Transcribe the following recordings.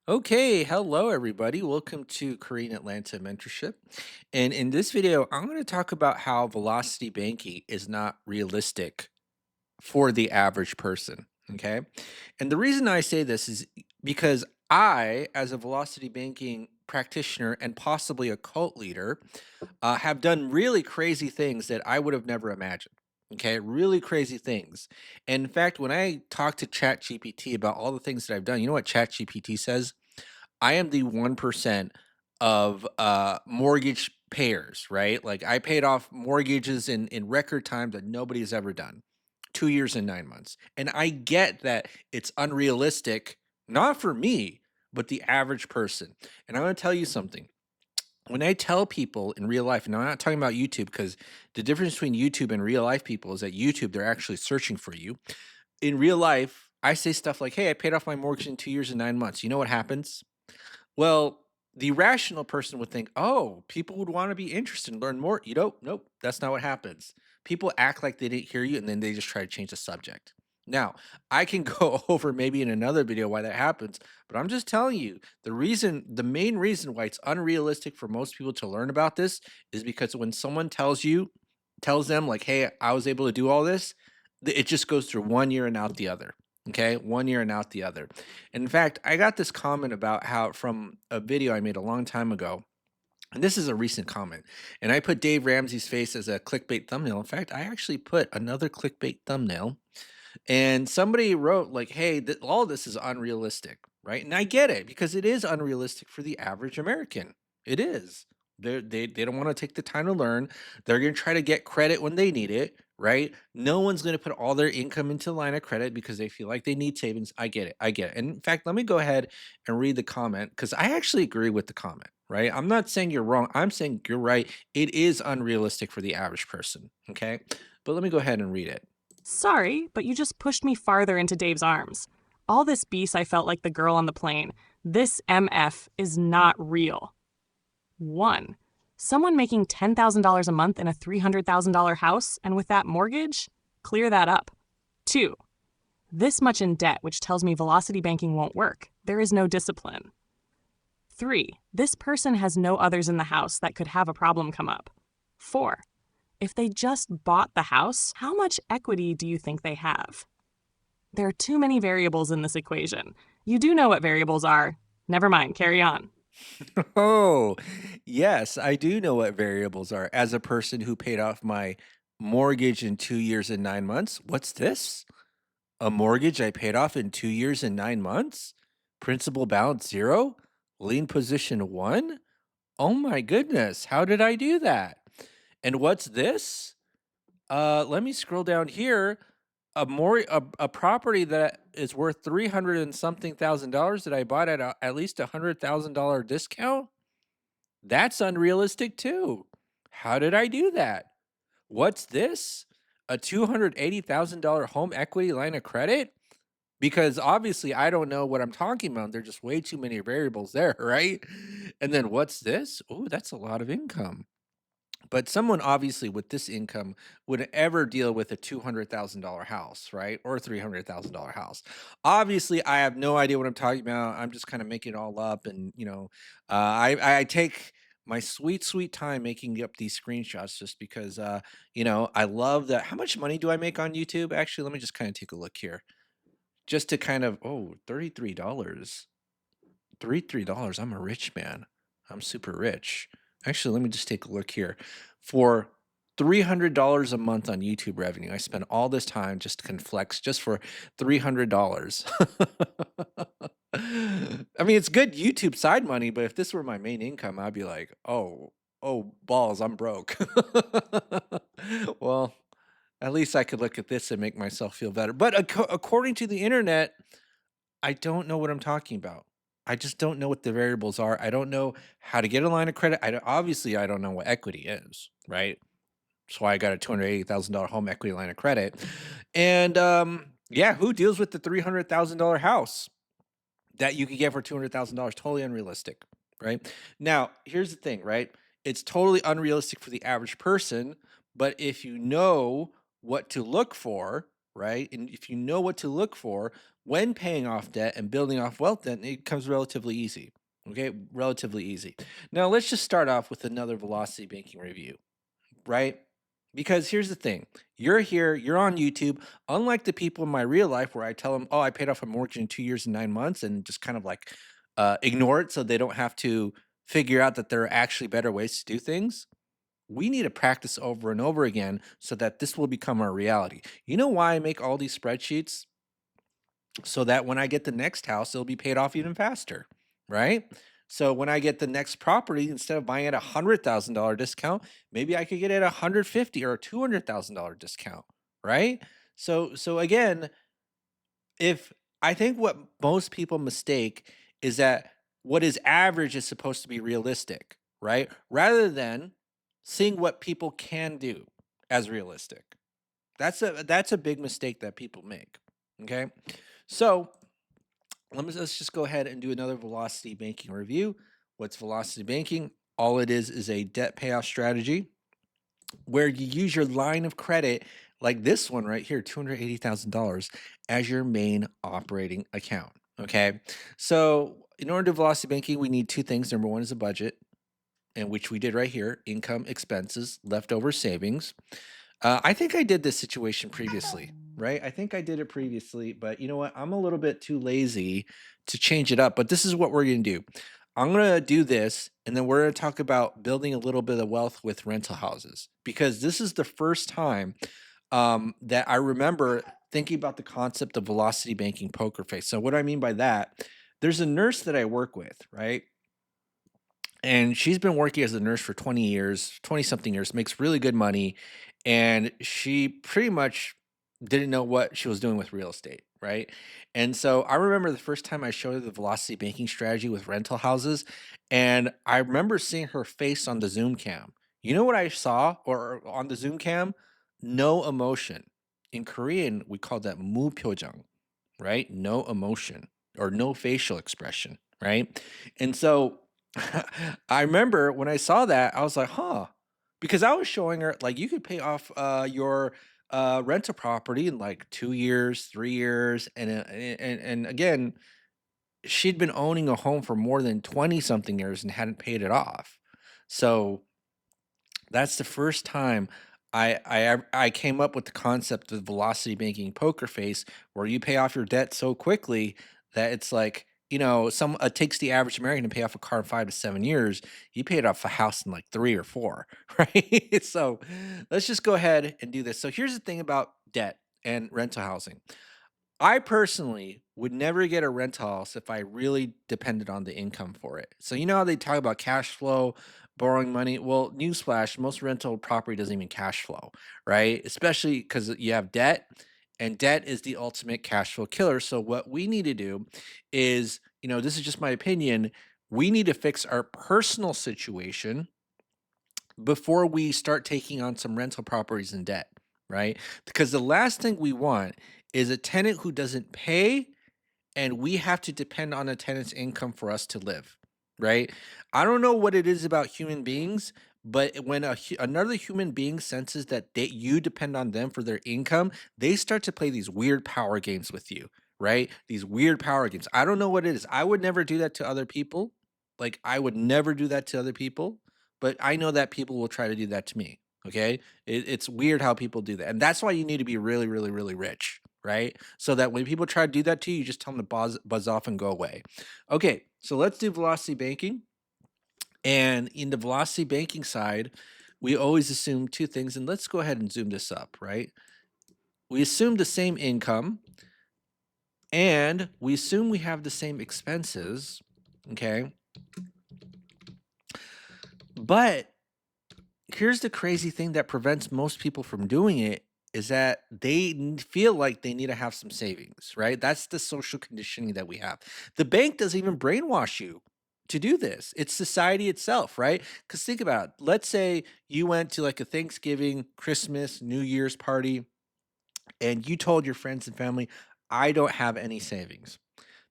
Okay, hello everybody. Welcome to Korean Atlanta Mentorship. And in this video, I'm going to talk about how velocity banking is not realistic for the average person. Okay. And the reason I say this is because I, as a velocity banking practitioner and possibly a cult leader, have done really crazy things that I would have never imagined. Okay, really crazy things. And in fact, when I talk to ChatGPT about all the things that I've done, you know what ChatGPT says? I am the 1% of mortgage payers, right? Like I paid off mortgages in record time that nobody has ever done. 2 years and 9 months. And I get that it's unrealistic, not for me, but the average person. And I'm going to tell you something. When I tell people in real life, and I'm not talking about YouTube because the difference between YouTube and real life people is that YouTube, they're actually searching for you. In real life, I say stuff like, hey, I paid off my mortgage in 2 years and 9 months. You know what happens? Well, the rational person would think, "Oh, people would wanna be interested and learn more." You know, nope, that's not what happens. People act like they didn't hear you, and then they just try to change the subject. Now, I can go over maybe in another video why that happens, but I'm just telling you, the main reason why it's unrealistic for most people to learn about this is because when someone tells them like, "Hey, I was able to do all this," it just goes through one year and out the other. Okay, one year and out the other. In fact, I got this comment about how from a video I made a long time ago, and this is a recent comment, and I put Dave Ramsey's face as a clickbait thumbnail. In fact, I actually put another clickbait thumbnail, and somebody wrote like, "Hey, all this is unrealistic," right? And I get it because it is unrealistic for the average American. It is. They don't want to take the time to learn. They're going to try to get credit when they need it, right? No one's going to put all their income into line of credit because they feel like they need savings. I get it. I get it. And in fact, let me go ahead and read the comment because I actually agree with the comment, right? I'm not saying you're wrong. I'm saying you're right. It is unrealistic for the average person. Okay. But let me go ahead and read it. Sorry, but you just pushed me farther into Dave's arms. All this beast, I felt like the girl on the plane. This MF is not real. 1. Someone making $10,000 a month in a $300,000 house, and with that mortgage? Clear that up. 2. This much in debt, which tells me velocity banking won't work. There is no discipline. 3. This person has no others in the house that could have a problem come up. 4. If they just bought the house, how much equity do you think they have? There are too many variables in this equation. You do know what variables are. Never mind, carry on. Oh, yes, I do know what variables are. As a person who paid off my mortgage in 2 years and 9 months, what's this? A mortgage I paid off in 2 years and 9 months? Principal balance 0? Lien position 1? Oh my goodness, how did I do that? And what's this? Let me scroll down here. A property that is worth 300 and something thousand dollars that I bought at at least $100,000 discount? That's unrealistic too. How did I do that? What's this? A $280,000 home equity line of credit? Because obviously I don't know what I'm talking about. There's just way too many variables there, right? And then what's this? Oh, that's a lot of income. But someone obviously with this income would ever deal with a $200,000 house, right? Or a $300,000 house. Obviously, I have no idea what I'm talking about. I'm just kind of making it all up. And, I take my sweet, sweet time making up these screenshots just because, I love that. How much money do I make on YouTube? Actually, let me just kind of take a look here just to kind of, oh, $33. $33. I'm a rich man. I'm super rich. Actually, let me just take a look here. For $300 a month on YouTube revenue, I spend all this time just to conflex just for $300. I mean, it's good YouTube side money, but if this were my main income, I'd be like, oh, balls, I'm broke. Well, at least I could look at this and make myself feel better. But according to the internet, I don't know what I'm talking about. I just don't know what the variables are. I don't know how to get a line of credit. Obviously, I don't know what equity is, right? That's why I got a $280,000 home equity line of credit. And yeah, who deals with the $300,000 house that you could get for $200,000? Totally unrealistic, right? Now, here's the thing, right? It's totally unrealistic for the average person, but if you know what to look for, right? And if you know what to look for when paying off debt and building off wealth, then it comes relatively easy. Okay, relatively easy. Now, let's just start off with another velocity banking review, right? Because here's the thing, you're here, you're on YouTube. Unlike the people in my real life where I tell them, oh, I paid off a mortgage in 2 years and 9 months and just kind of like ignore it so they don't have to figure out that there are actually better ways to do things. We need to practice over and over again so that this will become our reality. You know why I make all these spreadsheets? So that when I get the next house, it'll be paid off even faster, right? So when I get the next property, instead of buying at $100,000 discount, maybe I could get it at 150 or a $200,000 discount, right? So again, if I think what most people mistake is that what is average is supposed to be realistic, right? Rather than seeing what people can do as realistic. That's a big mistake that people make. Okay. So let's just go ahead and do another velocity banking review. What's velocity banking? All it is a debt payoff strategy where you use your line of credit, like this one right here, $280,000, as your main operating account. Okay. So, in order to do velocity banking, we need two things. Number one is a budget, and which we did right here: income, expenses, leftover savings. I think I did this situation previously, right? I think I did it previously, but you know what? I'm a little bit too lazy to change it up. But this is what we're going to do. I'm going to do this, and then we're going to talk about building a little bit of wealth with rental houses because this is the first time that I remember thinking about the concept of velocity banking poker face. So, what do I mean by that? There's a nurse that I work with, right? And she's been working as a nurse for 20 years, 20 something years, makes really good money. And she pretty much didn't know what she was doing with real estate. Right. And so I remember the first time I showed her the velocity banking strategy with rental houses. And I remember seeing her face on the Zoom cam. You know what I saw or on the Zoom cam? No emotion. In Korean, we call that mu pyojang, right? No emotion or no facial expression, right? And so I remember when I saw that, I was like, huh. Because I was showing her like you could pay off your rental property in like 2 years, 3 years, and again, she'd been owning a home for more than 20 something years and hadn't paid it off. So that's the first time I came up with the concept of velocity banking poker face, where you pay off your debt so quickly that it's like, some it takes the average American to pay off a car in 5 to 7 years. You paid off a house in like 3 or 4, right? So let's just go ahead and do this. So here's the thing about debt and rental housing. I personally would never get a rental house if I really depended on the income for it. So you know how they talk about cash flow, borrowing money? Well, newsflash, most rental property doesn't even cash flow, right? Especially because you have debt, and debt is the ultimate cash flow killer. So what we need to do is, this is just my opinion, we need to fix our personal situation before we start taking on some rental properties in debt, right? Because the last thing we want is a tenant who doesn't pay and we have to depend on a tenant's income for us to live, right? I don't know what it is about human beings, but when another human being senses that you depend on them for their income, they start to play these weird power games with you, right? These weird power games. I don't know what it is. I would never do that to other people. Like I would never do that to other people, but I know that people will try to do that to me. Okay, it's weird how people do that, and that's why you need to be really, really, really rich, right? So that when people try to do that to you, you just tell them to buzz off and go away. Okay, so let's do velocity banking. And in the velocity banking side, we always assume two things. And let's go ahead and zoom this up, right? We assume the same income and we assume we have the same expenses. Okay. But here's the crazy thing that prevents most people from doing it is that they feel like they need to have some savings, right? That's the social conditioning that we have. The bank doesn't even brainwash you to do this. It's society itself, right? Because think about it. Let's say you went to like a Thanksgiving, Christmas, New Year's party, and you told your friends and family, I don't have any savings.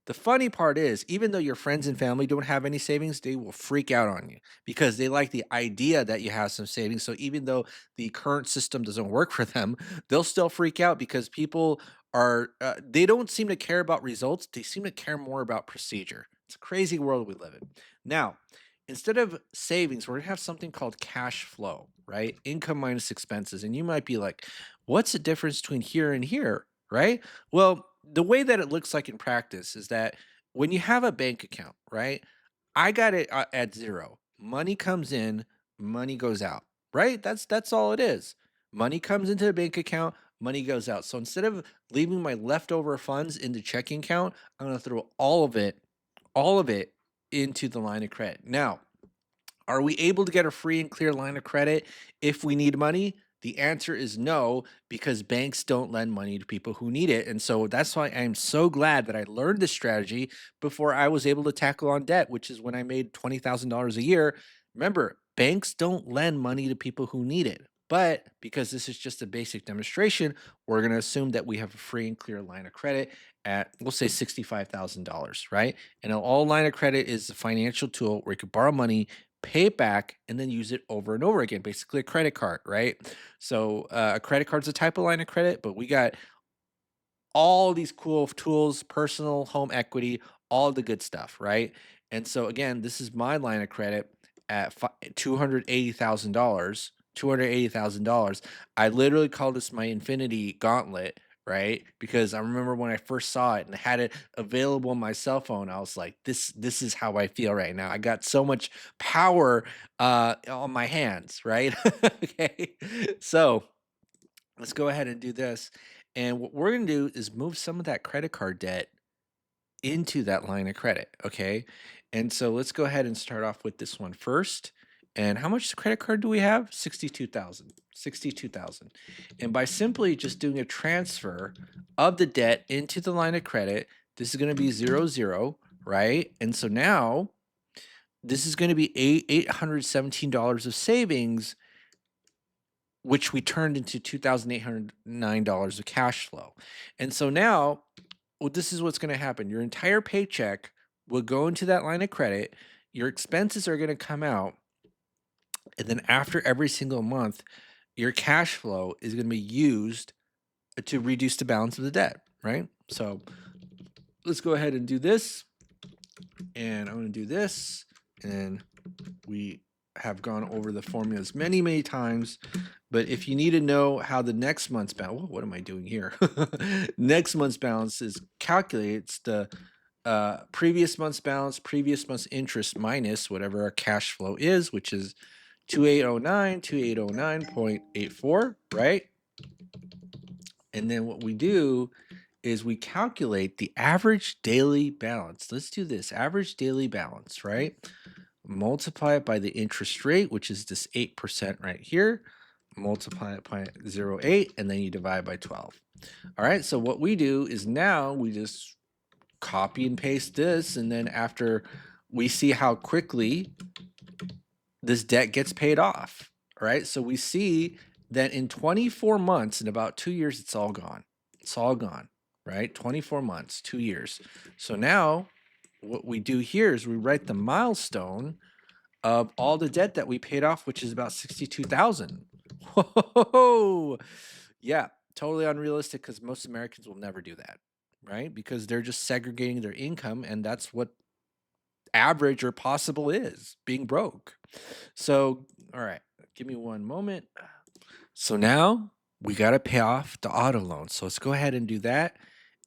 The funny part is, even though your friends and family don't have any savings, they will freak out on you because they like the idea that you have some savings. So even though the current system doesn't work for them, they'll still freak out because people are, they don't seem to care about results. They seem to care more about procedure. It's a crazy world we live in. Now, instead of savings, we're going to have something called cash flow, right? Income minus expenses. And you might be like, what's the difference between here and here, right? Well, the way that it looks like in practice is that when you have a bank account, right? I got it at zero. Money comes in, money goes out, right? That's all it is. Money comes into the bank account, money goes out. So instead of leaving my leftover funds in the checking account, I'm going to throw all of it into the line of credit. Now, are we able to get a free and clear line of credit if we need money? The answer is no, because banks don't lend money to people who need it. And so that's why I'm so glad that I learned this strategy before I was able to tackle on debt, which is when I made $20,000 a year. Remember, banks don't lend money to people who need it. But because this is just a basic demonstration, we're going to assume that we have a free and clear line of credit at, we'll say, $65,000, right? And all line of credit is a financial tool where you can borrow money, pay it back, and then use it over and over again. Basically, a credit card, right? So a credit card's a type of line of credit, but we got all these cool tools, personal home equity, all the good stuff, right? And so again, this is my line of credit at $280,000. $280,000. I literally call this my infinity gauntlet, right? Because I remember when I first saw it and had it available on my cell phone, I was like, this is how I feel right now. I got so much power on my hands, right? Okay. So let's go ahead and do this. And what we're going to do is move some of that credit card debt into that line of credit. Okay. And so let's go ahead and start off with this one first. And how much credit card do we have? 62,000. 62,000. And by simply just doing a transfer of the debt into the line of credit, this is going to be 0, 0, right? And so now this is going to be $817 of savings, which we turned into $2,809 of cash flow. And so now, well, this is what's going to happen. Your entire paycheck will go into that line of credit. Your expenses are going to come out. And then after every single month, your cash flow is going to be used to reduce the balance of the debt, right? So let's go ahead and do this. And I'm going to do this. And we have gone over the formulas many, many times. But if you need to know how the next month's balance, what am I doing here? Next month's balance is calculates the previous month's balance, previous month's interest minus whatever our cash flow is, which is 2809.84, right? And then what we do is we calculate the average daily balance. Let's do this average daily balance, right? Multiply it by the interest rate, which is this 8% right here. Multiply it by 0.08, and then you divide by 12. All right, so what we do is now we just copy and paste this, and then after we see how quickly this debt gets paid off. All right, so we see that in 24 months, in about 2 years, it's all gone. It's all gone, right? 24 months, 2 years. So now what we do here is we write the milestone of all the debt that we paid off, which is about 62,000. Whoa, yeah, totally unrealistic because most Americans will never do that, right? Because they're just segregating their income, and that's what average or possible is, being broke. So, all right, give me one moment. So now we got to pay off the auto loan. So let's go ahead and do that.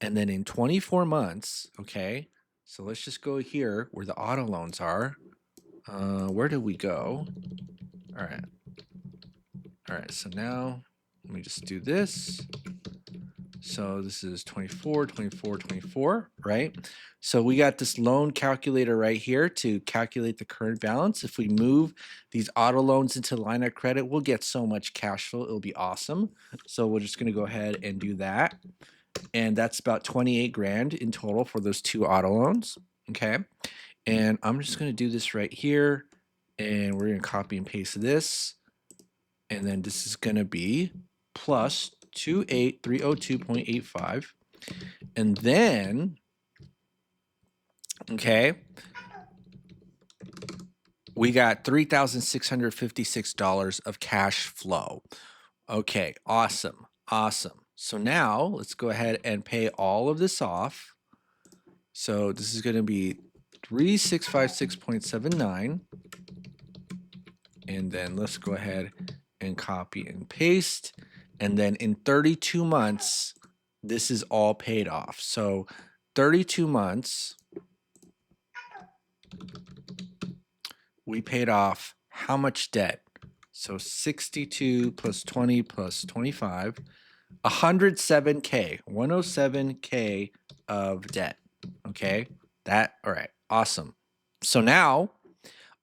And then in 24 months, okay, so let's just go here where the auto loans are. Where do we go? All right. All right. So now let me just do this. So this is 24, 24, 24, right? So we got this loan calculator right here to calculate the current balance. If we move these auto loans into line of credit, we'll get so much cash flow. It'll be awesome. So we're just going to go ahead and do that. And that's about 28 grand in total for those two auto loans. Okay. And I'm just going to do this right here. And we're going to copy and paste this. And then this is going to be plus 28302.85. And then Okay. We got $3,656 of cash flow. Okay, awesome. Awesome. So now let's go ahead and pay all of this off. So this is going to be 3656.79. And then let's go ahead and copy and paste. And then in 32 months, this is all paid off. So 32 months, we paid off how much debt? So 62 plus 20 plus 25, 107K, 107K of debt. Okay, all right, awesome. So now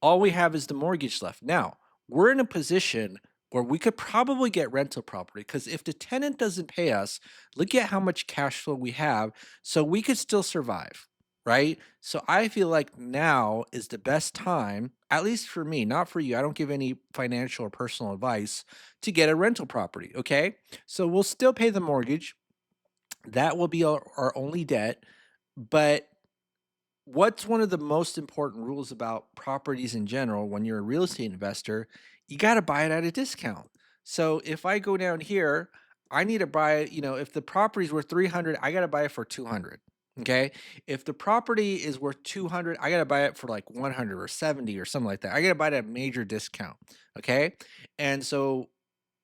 all we have is the mortgage left. Now, we're in a position where we could probably get rental property because if the tenant doesn't pay us, look at how much cash flow we have. So we could still survive, right? So I feel like now is the best time, at least for me, not for you. I don't give any financial or personal advice to get a rental property. Okay. So we'll still pay the mortgage. That will be our only debt. But what's one of the most important rules about properties in general when you're a real estate investor? You got to buy it at a discount. So if I go down here, I need to buy it, if the property's worth 300, I got to buy it for 200. Okay? If the property is worth 200, I got to buy it for like 100 or 70 or something like that. I got to buy it at a major discount. Okay? And so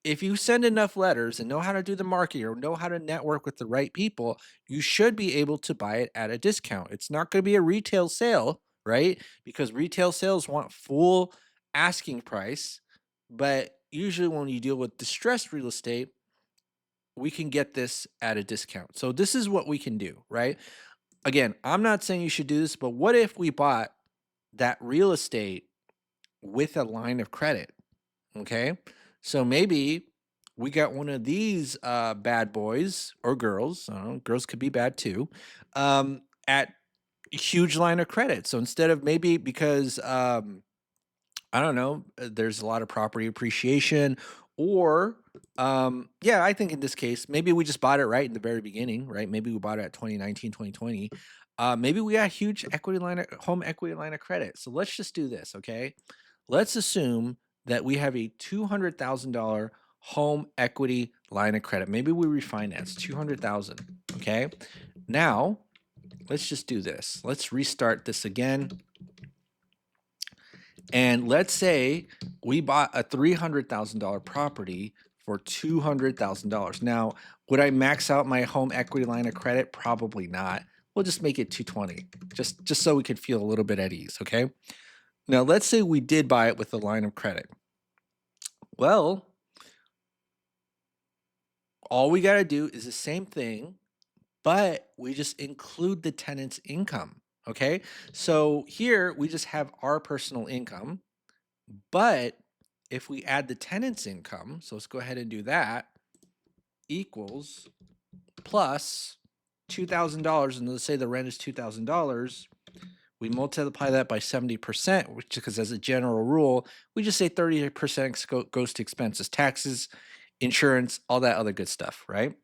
if you send enough letters and know how to do the marketing or know how to network with the right people, you should be able to buy it at a discount. It's not going to be a retail sale, right? Because retail sales want full asking price. But usually, when you deal with distressed real estate, we can get this at a discount. So, this is what we can do, right? Again, I'm not saying you should do this, but what if we bought that real estate with a line of credit? Okay. So maybe we got one of these bad boys or girls, I don't know, girls could be bad too, at a huge line of credit. So instead of maybe because I don't know, there's a lot of property appreciation, or yeah, I think in this case, maybe we just bought it right in the very beginning, right? Maybe we bought it at 2019, 2020. Maybe we got a huge home equity line of credit. So let's just do this, okay? Let's assume that we have a $200,000 home equity line of credit. Maybe we refinance 200,000, okay? Now, let's just do this. Let's restart this again. And let's say we bought a $300,000 property for $200,000. Now, would I max out my home equity line of credit? Probably not. We'll just make it 220, just so we can feel a little bit at ease, okay? Now, let's say we did buy it with a line of credit. Well, all we got to do is the same thing, but we just include the tenant's income, okay? So here we just have our personal income. But if we add the tenant's income, so let's go ahead and do that, equals plus $2,000, and let's say the rent is $2,000, we multiply that by 70%, which because as a general rule, we just say 30% goes to expenses, taxes, insurance, all that other good stuff, right?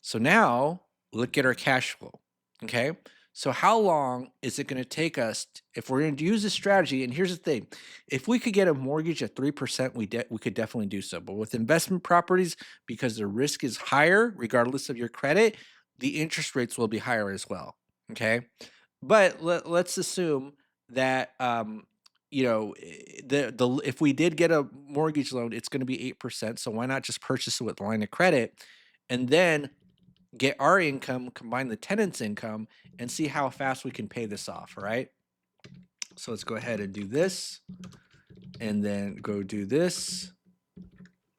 So now look at our cash flow. Okay. So how long is it going to take us if we're going to use this strategy? And here's the thing: if we could get a mortgage at 3%, we could definitely do so. But with investment properties, because the risk is higher, regardless of your credit, the interest rates will be higher as well. Okay. But let's assume that the if we did get a mortgage loan, it's going to be 8%. So why not just purchase it with line of credit, and then get our income, combine the tenant's income, and see how fast we can pay this off, all right? So let's go ahead and do this, and then go do this,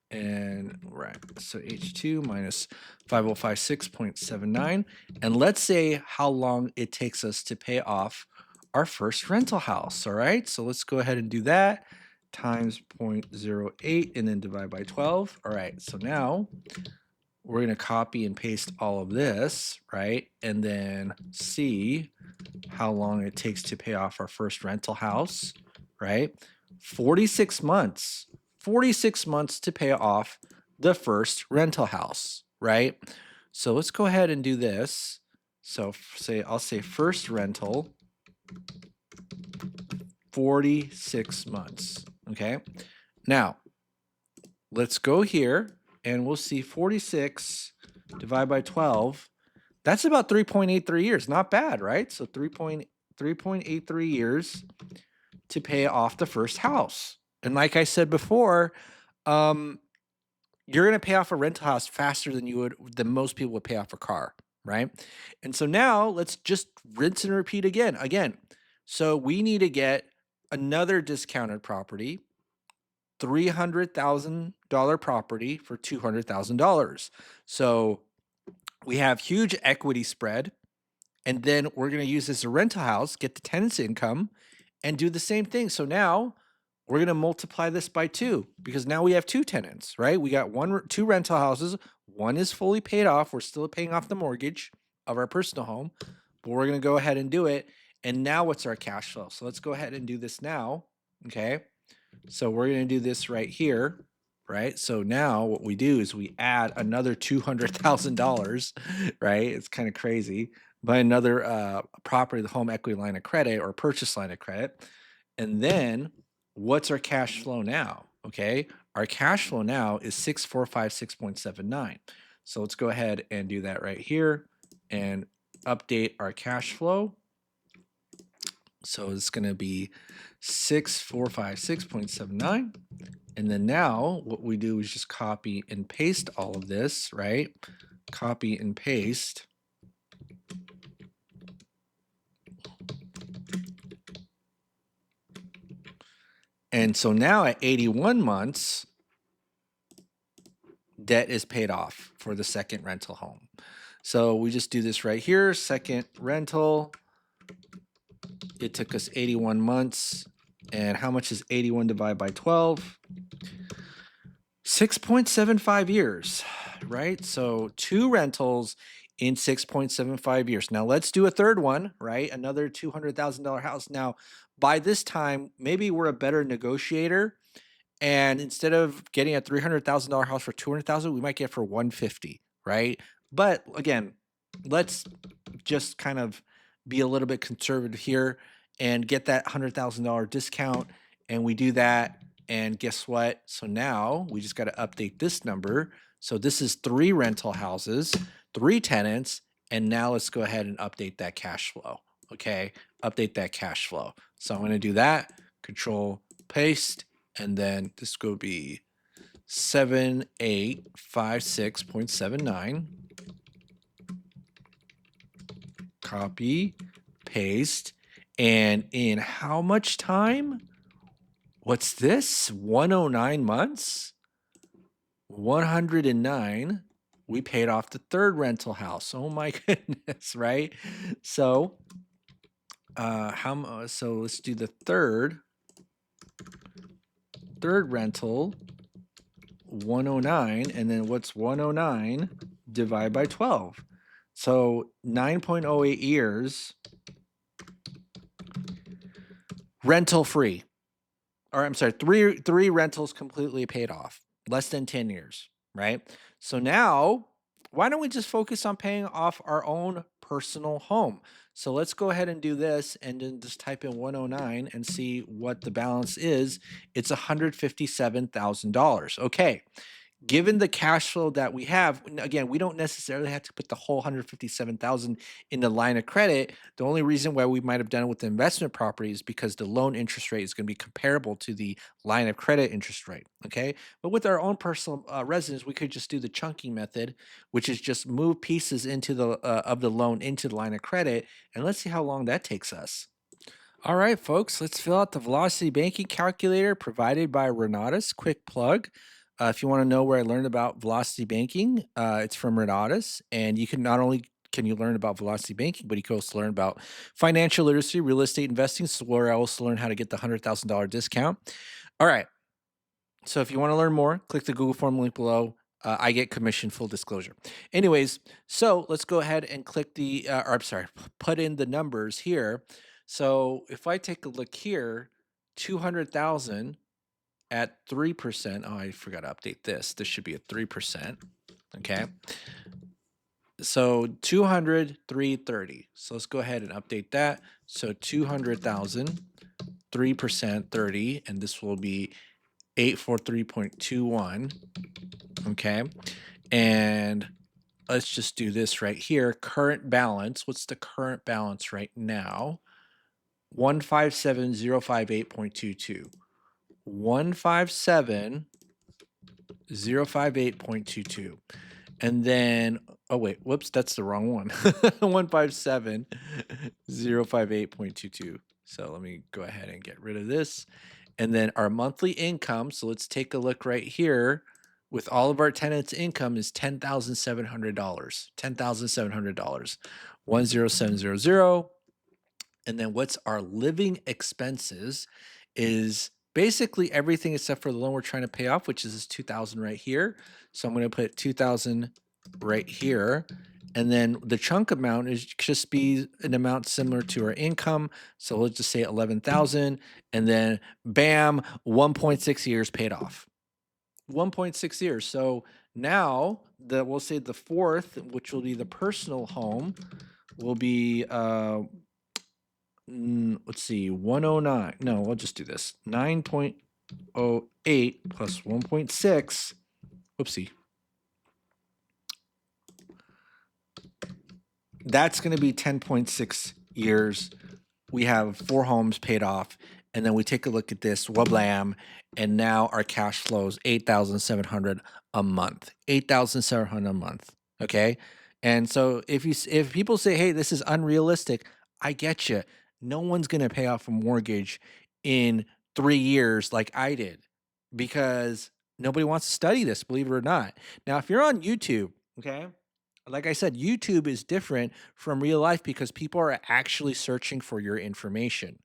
and right, so H2 minus 5056.79, and let's say how long it takes us to pay off our first rental house, all right? So let's go ahead and do that, times 0.08, and then divide by 12. All right, so now we're going to copy and paste all of this, right? And then see how long it takes to pay off our first rental house, right? 46 months, 46 months to pay off the first rental house, right? So let's go ahead and do this. So I'll say first rental 46 months. Okay. Now, let's go here and we'll see 46 divided by 12. That's about 3.83 years. Not bad, right? So 3.83 years to pay off the first house. And like I said before, um, you're going to pay off a rental house faster than most people would pay off a car, right? And so now let's just rinse and repeat again. So we need to get another discounted property, $300,000 property for $200,000. So we have huge equity spread, and then we're going to use this as a rental house, get the tenant's income, and do the same thing. So now we're going to multiply this by two because now we have two tenants, right? We got two rental houses. One is fully paid off. We're still paying off the mortgage of our personal home, but we're going to go ahead and do it. And now what's our cash flow? So let's go ahead and do this now. Okay. So we're going to do this right here, right? So now what we do is we add another $200,000, right? It's kind of crazy. By another property, the home equity line of credit or purchase line of credit. And then what's our cash flow now? Okay. Our cash flow now is 6456.79. So let's go ahead and do that right here and update our cash flow. So it's going to be 6456.79. And then now what we do is just copy and paste all of this, right? Copy and paste. And so now at 81 months, debt is paid off for the second rental home. So we just do this right here, second rental. It took us 81 months. And how much is 81 divided by 12? 6.75 years, right? So two rentals in 6.75 years. Now let's do a third one, right? Another $200,000 house. Now, by this time, maybe we're a better negotiator. And instead of getting a $300,000 house for 200,000, we might get for 150, right? But again, let's just kind of be a little bit conservative here and get that $100,000 discount. And we do that. And guess what? So now we just got to update this number. So this is three rental houses, three tenants. And now let's go ahead and update that cash flow. Okay. Update that cash flow. So I'm going to do that. Control paste. And then this will be 7856.79. Copy, paste. And in how much time? What's this? 109 months? 109. We paid off the third rental house. Oh my goodness, right? So, so let's do the third rental, 109, and then what's 109 divided by 12? So 9.08 years rental free. Or I'm sorry, three rentals completely paid off. Less than 10 years, right? So now, why don't we just focus on paying off our own personal home? So let's go ahead and do this and then just type in 109 and see what the balance is. It's $157,000. Okay. Given the cash flow that we have, again, we don't necessarily have to put the whole 157,000 in the line of credit. The only reason why we might have done it with the investment property is because the loan interest rate is going to be comparable to the line of credit interest rate. Okay, but with our own personal residence, we could just do the chunking method, which is just move pieces into the of the loan into the line of credit, and let's see how long that takes us. All right, folks, let's fill out the velocity banking calculator provided by Renatus. Quick plug. If you want to know where I learned about velocity banking, it's from Renatus. And you can not only can you learn about velocity banking, but you can also learn about financial literacy, real estate investing. This is where I also learned how to get the $100,000 discount. All right. So if you want to learn more, click the Google form link below. I get commission, full disclosure. Anyways, so let's go ahead and click or I'm sorry, put in the numbers here. So if I take a look here, 200,000 at 3%. Oh, I forgot to update this. This should be at 3%. Okay. So 200, 330. So let's go ahead and update that. So 200,000, 3%, 30, and this will be 843.21. Okay. And let's just do this right here. Current balance. What's the current balance right now? 157,058.22. 157,058.22. And then, oh wait, whoops, that's the wrong one. 157,058.22. So let me go ahead and get rid of this. And then our monthly income, so let's take a look right here. With all of our tenants' income is $10,700. $10,700. 10700. And then what's our living expenses is basically everything except for the loan we're trying to pay off, which is this 2,000 right here. So I'm going to put 2,000 right here. And then the chunk amount is just be an amount similar to our income. So let's just say 11,000, and then bam, 1.6 years paid off. 1.6 years. So now we'll say the fourth, which will be the personal home, will be let's see, 109. No, we'll just do this. 9.08 plus 1.6. Whoopsie. That's going to be 10.6 years. We have 4 homes paid off. And then we take a look at this, wablam, and now our cash flows 8,700 a month. 8,700 a month. Okay. And so if people say, hey, this is unrealistic, I get you. No one's going to pay off a mortgage in 3 years like I did because nobody wants to study this, believe it or not. Now, if you're on YouTube, okay, like I said, YouTube is different from real life because people are actually searching for your information.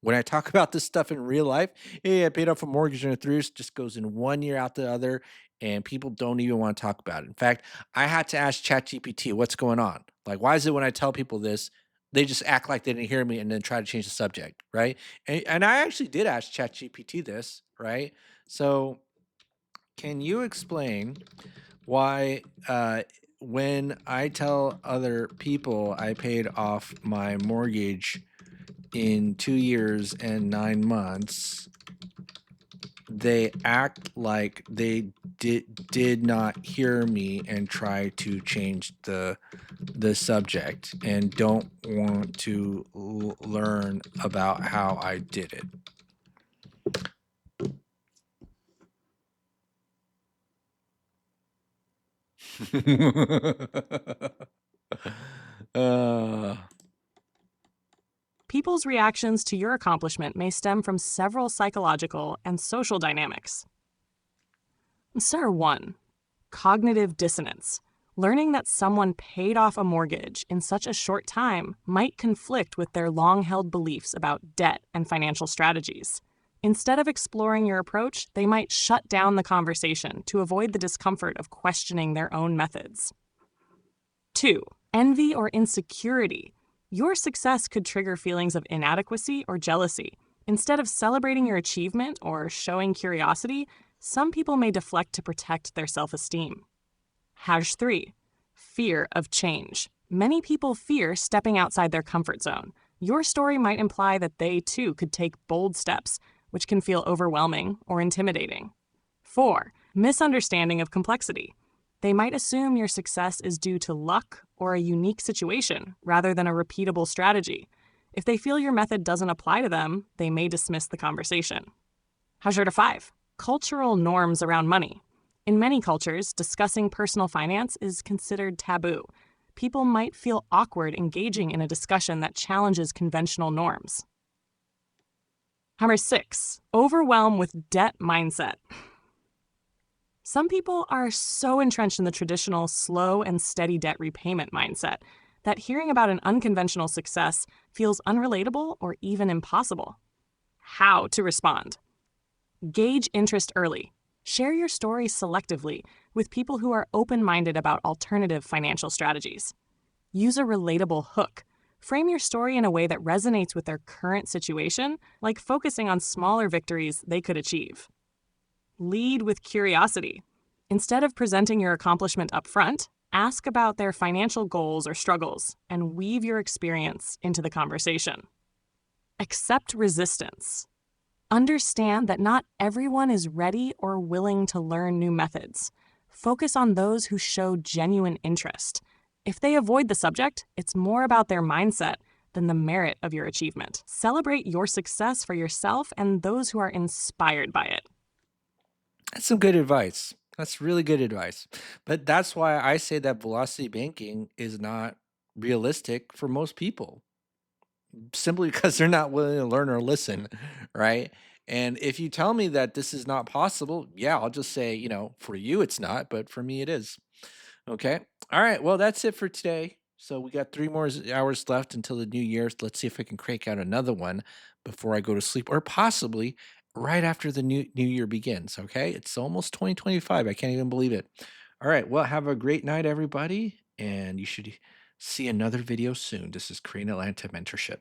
When I talk about this stuff in real life, hey, I paid off a mortgage in 3 years, just goes in one year out the other, and people don't even want to talk about it. In fact, I had to ask ChatGPT what's going on. Like, why is it when I tell people this, they just act like they didn't hear me and then try to change the subject, right? And I actually did ask ChatGPT this, right? So, can you explain why when I tell other people I paid off my mortgage in 2 years and 9 months, they act like they did not hear me and try to change the subject and don't want to learn about how I did it. uh, People's reactions to your accomplishment may stem from several psychological and social dynamics. Sir 1. Cognitive dissonance. Learning that someone paid off a mortgage in such a short time might conflict with their long-held beliefs about debt and financial strategies. Instead of exploring your approach, they might shut down the conversation to avoid the discomfort of questioning their own methods. 2. Envy or insecurity. Your success could trigger feelings of inadequacy or jealousy. Instead of celebrating your achievement or showing curiosity, some people may deflect to protect their self-esteem. 3. Fear of change. Many people fear stepping outside their comfort zone. Your story might imply that they, too, could take bold steps, which can feel overwhelming or intimidating. 4. Misunderstanding of complexity. They might assume your success is due to luck or a unique situation rather than a repeatable strategy. If they feel your method doesn't apply to them, they may dismiss the conversation. 5. Cultural norms around money. In many cultures, discussing personal finance is considered taboo. People might feel awkward engaging in a discussion that challenges conventional norms. 6. Overwhelm with debt mindset. Some people are so entrenched in the traditional slow and steady debt repayment mindset that hearing about an unconventional success feels unrelatable or even impossible. How to respond? Gauge interest early. Share your story selectively with people who are open-minded about alternative financial strategies. Use a relatable hook. Frame your story in a way that resonates with their current situation, like focusing on smaller victories they could achieve. Lead with curiosity. Instead of presenting your accomplishment up front, Ask about their financial goals or struggles and weave your experience into the conversation. Accept resistance. Understand that not everyone is ready or willing to learn new methods. Focus on those who show genuine interest. If they avoid the subject, it's more about their mindset than the merit of your achievement. Celebrate your success for yourself and those who are inspired by it. That's some good advice. That's really good advice. But that's why I say that velocity banking is not realistic for most people, simply because they're not willing to learn or listen, right? And if you tell me that this is not possible, yeah, I'll just say, for you it's not, but for me it is. Okay. All right. Well, that's it for today. So we got 3 more hours left until the new year. Let's see if I can crank out another one before I go to sleep, or possibly right after the new year begins. Okay. It's almost 2025. I can't even believe it. All right. Well, have a great night, everybody. And you should see another video soon. This is Korean Atlanta Mentorship.